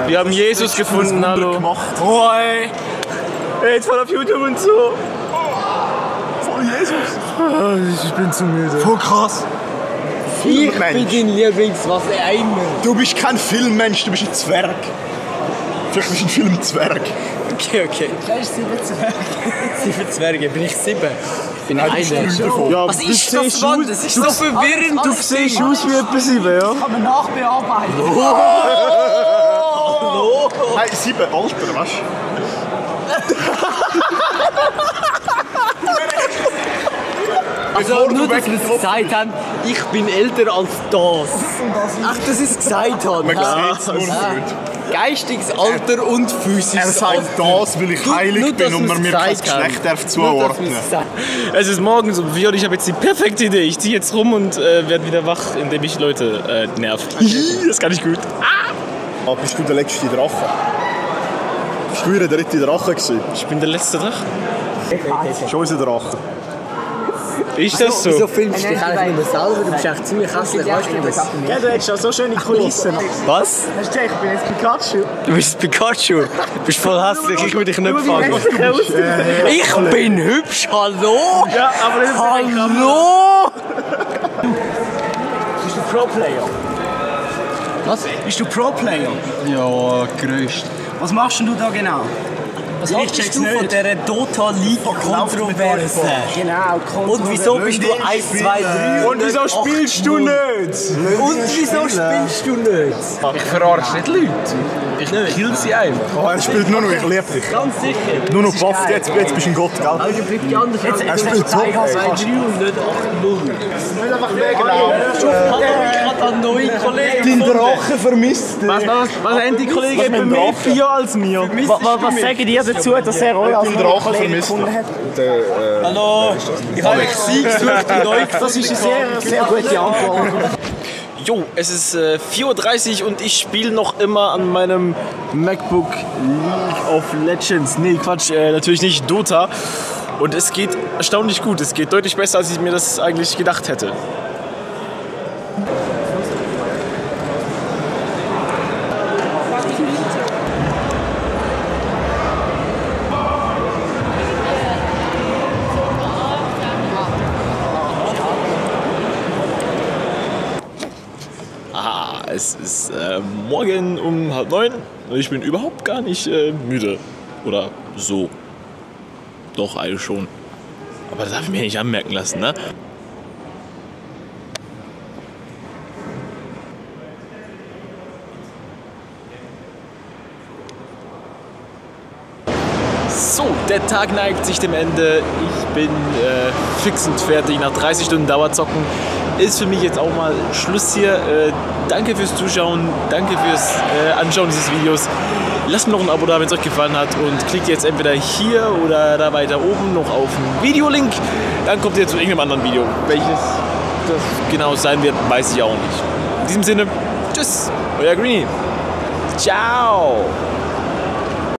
Wir haben Jesus gefunden, hallo. Hoi! Jetzt voll auf YouTube und so. Voll Jesus. Ich bin zu müde. Voll krass. Ich bin dein Lieblingswasser-Eimer. Du bist kein Filmmensch, du bist ein Zwerg. Vielleicht bist du ein Filmzwerg. Okay. Kennst du 7 Zwerge? 7 Zwerge, bin ich 7? Ich bin einer. Ja, Was ist das, Mann? Das ist so verwirrend. Du siehst aus wie etwa 7, ja? Kann man nachbearbeiten. Hallo? Hey, 7 Alter, weißt Also nur, dass wir es gesagt haben, ich bin älter als das. Ach, dass ich es gesagt habe. Man sieht es nur nicht. Geistiges Alter und physisches Er sagt das, weil ich heilig bin und man mir kein Geschlecht darf zuordnen. Es ist morgens um 4 und ich habe jetzt die perfekte Idee. Ich ziehe jetzt rum und werde wieder wach, indem ich Leute nerv. Das ist gar nicht gut. Ah, bist du der letzte Drache? Bist du der dritte Drache gewesen? Ich bin der letzte Drache. Schon unser Drache. Ist das so? Wieso filmst du dich eigentlich nur selber? Du bist echt ziemlich hässlich, weißt du das? Ja, du hättest auch so schöne Kulissen. Was? Hast du gesagt, ich bin jetzt Pikachu? Du bist Pikachu. Du bist voll hässlich, ich will dich nicht fangen. Ich bin hübsch, hallo? Ja, aber das ist Hallo? Bist du Pro-Player? Was? Bist du Pro-Player? Ja, grösst. Was machst denn du da genau? Was haltest du von dieser Dota League-Kontroverse? Genau, Und wieso bist du 1, 2, 3 Und wieso spielst du nicht? Und wieso spielst du nicht? Ich verarsche nicht Leute. Ich kill sie einfach. Oh, er spielt nur noch, ich liebe dich. Ganz sicher. Nur noch Buff, jetzt bist du ein Gott, gell? Aber du bleibst die andere Frage. Er spielt so. 2, 3 und nicht 8-0. Ich habe einen neuen Kollegen. Dein Drache vermisst dich. Was haben die Kollegen bei mir 4 als mir? Was sagen die dazu, dass er euch als Dein Drache Kollegen vermisst gefunden hat? Hallo, ich habe mich gesucht in euch. Das ist eine sehr gute Antwort. Jo, es ist 4:30 Uhr und ich spiele noch immer an meinem MacBook League of Legends. Nee, Quatsch, natürlich nicht Dota. Und es geht erstaunlich gut. Es geht deutlich besser, als ich mir das eigentlich gedacht hätte. Es ist morgen um 8:30 und ich bin überhaupt gar nicht müde. Oder so. Doch, eigentlich schon. Aber das darf ich mir nicht anmerken lassen, ne? So, der Tag neigt sich dem Ende. Ich bin fix und fertig. Nach 30 Stunden Dauerzocken ist für mich jetzt auch mal Schluss hier. Danke fürs Zuschauen, danke fürs Anschauen dieses Videos. Lasst mir noch ein Abo da, wenn es euch gefallen hat und klickt jetzt entweder hier oder da weiter oben noch auf den Videolink. Dann kommt ihr zu irgendeinem anderen Video. Welches das genau sein wird, weiß ich auch nicht. In diesem Sinne, tschüss, euer Greenie. Ciao.